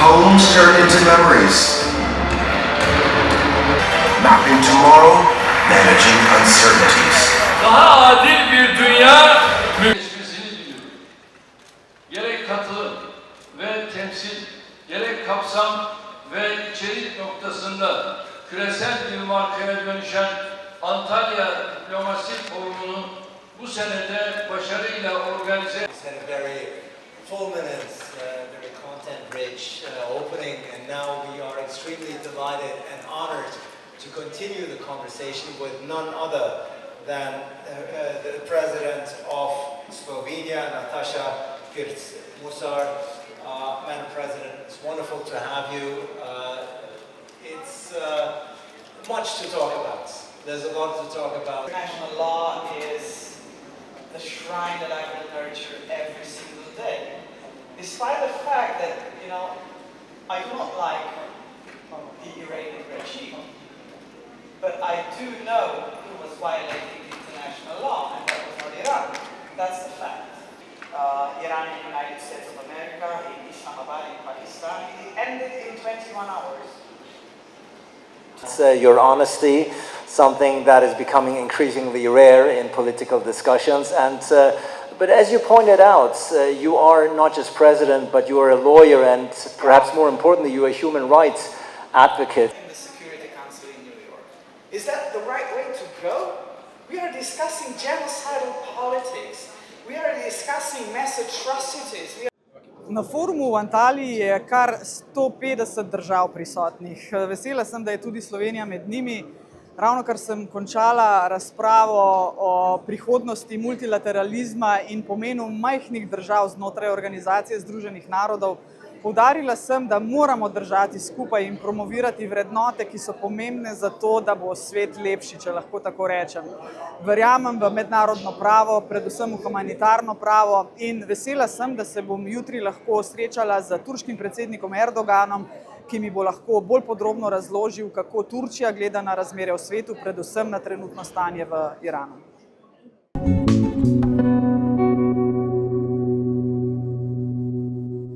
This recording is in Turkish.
Homes turn into memories. Mapping tomorrow, managing uncertainties. Daha adil bir dünya mümkünsünü diliyorum. Gerek katılım ve temsil, gerek kapsam ve içerik noktasında küresel bir markaya dönüşen Antalya Diplomasi Forumu'nun bu senede başarıyla organize full minutes, very content-rich opening, and now we are extremely delighted and honored to continue the conversation with none other than the President of Slovenia, Nataša Pirc Musar. Madam President, it's wonderful to have you. It's much to talk about. There's a lot to talk about. International law is the shrine that I will nurture every single day. Despite the fact that, I do not like the Iranian regime, but I do know who was violating international law, and that was not Iran. That's the fact. Iran and the United States of America, in Islamabad, in Pakistan, it ended in 21 hours. It's your honesty, something that is becoming increasingly rare in political discussions. But as you pointed out, you are not just president, but you are a lawyer, and perhaps more importantly, you are a human rights advocate. In the Security Council in New York. Is that the right way to go? We are discussing genocidal politics. We are discussing mass atrocities. Na forumu v Antalyi je kar 150 držav prisotnih. Vesela sem, da je tudi Slovenija med njimi. Ravnokar sem končala razpravo o prihodnosti multilateralizma in pomenu majhnih držav znotraj Organizacije združenih narodov. Poudarila sem, da moramo držati skupaj in promovirati vrednote, ki so pomembne za to, da bo svet lepši, če lahko tako rečem. Verjamem v mednarodno pravo, predvsem v humanitarno pravo, in vesela sem, da se bom jutri lahko srečala z turškim predsednikom Erdoganom, ki mi bo lahko bolj podrobno razložil, kako Turčija gleda na razmere v svetu, predvsem na trenutno stanje v Iranu.